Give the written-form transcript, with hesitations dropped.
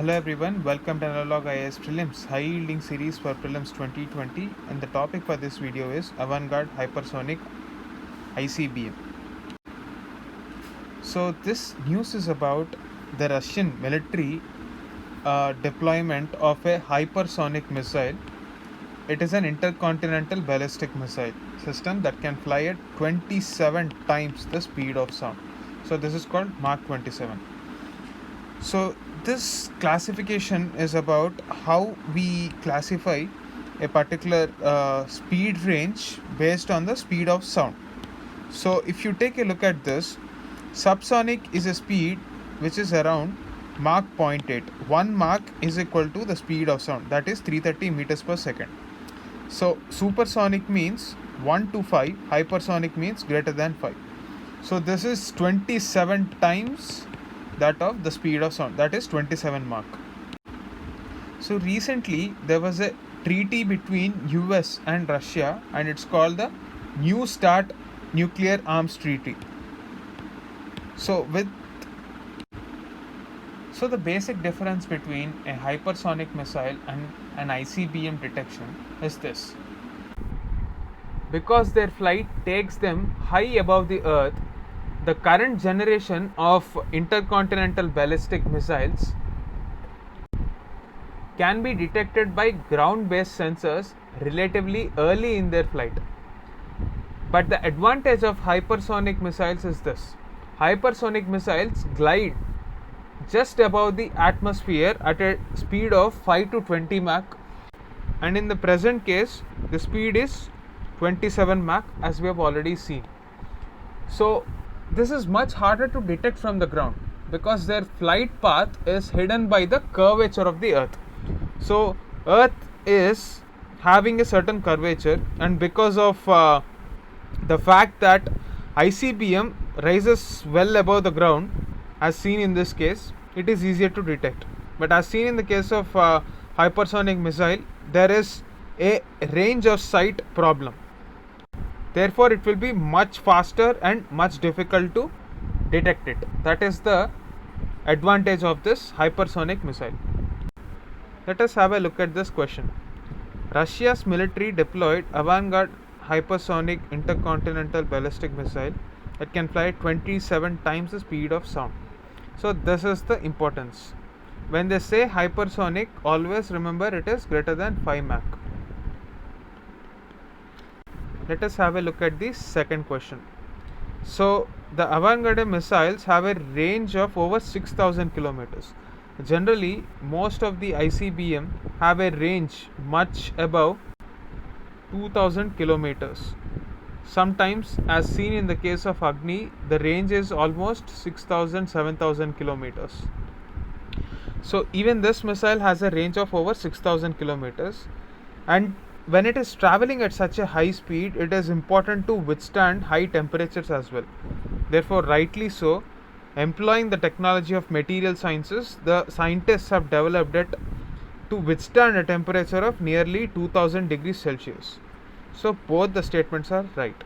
Hello everyone, welcome to Analog IAS Prelims High Yielding Series for Prelims 2020, and the topic for this video is Avangard Hypersonic ICBM. So this news is about the Russian military deployment of a hypersonic missile. It is an intercontinental ballistic missile system that can fly at 27 times the speed of sound. So this is called Mach 27. So this classification is about how we classify a particular speed range based on the speed of sound. So if you take a look at this, subsonic is a speed which is around Mach 0.8. 1 Mach is equal to the speed of sound, that is 330 meters per second. So supersonic means 1 to 5, hypersonic means greater than 5. So this is 27 times that of the speed of sound, that is 27 Mach. So recently there was a treaty between US and Russia, and it's called the New START Nuclear Arms Treaty. So the basic difference between a hypersonic missile and an ICBM detection is this. Because their flight takes them high above the earth, the current generation of intercontinental ballistic missiles can be detected by ground-based sensors relatively early in their flight. But the advantage of hypersonic missiles is this. Hypersonic missiles glide just above the atmosphere at a speed of 5 to 20 Mach, and in the present case the speed is 27 Mach, as we have already seen. So this is much harder to detect from the ground because their flight path is hidden by the curvature of the earth. So earth is having a certain curvature, and because of the fact that ICBM rises well above the ground, as seen in this case, it is easier to detect. But as seen in the case of hypersonic missile, there is a range of sight problem. Therefore, it will be much faster and much difficult to detect it. That is the advantage of this hypersonic missile. Let us have a look at this question. Russia's military deployed Avangard hypersonic intercontinental ballistic missile that can fly 27 times the speed of sound. So this is the importance. When they say hypersonic, always remember it is greater than 5 Mach. Let us have a look at the second question. So the Avangard missiles have a range of over 6,000 kilometers. Generally, most of the ICBM have a range much above 2,000 kilometers. Sometimes, as seen in the case of Agni, the range is almost 6,000, 7,000 kilometers. So even this missile has a range of over 6,000 kilometers, and when it is traveling at such a high speed, it is important to withstand high temperatures as well. Therefore, rightly so, employing the technology of material sciences, the scientists have developed it to withstand a temperature of nearly 2000 degrees Celsius. So both the statements are right.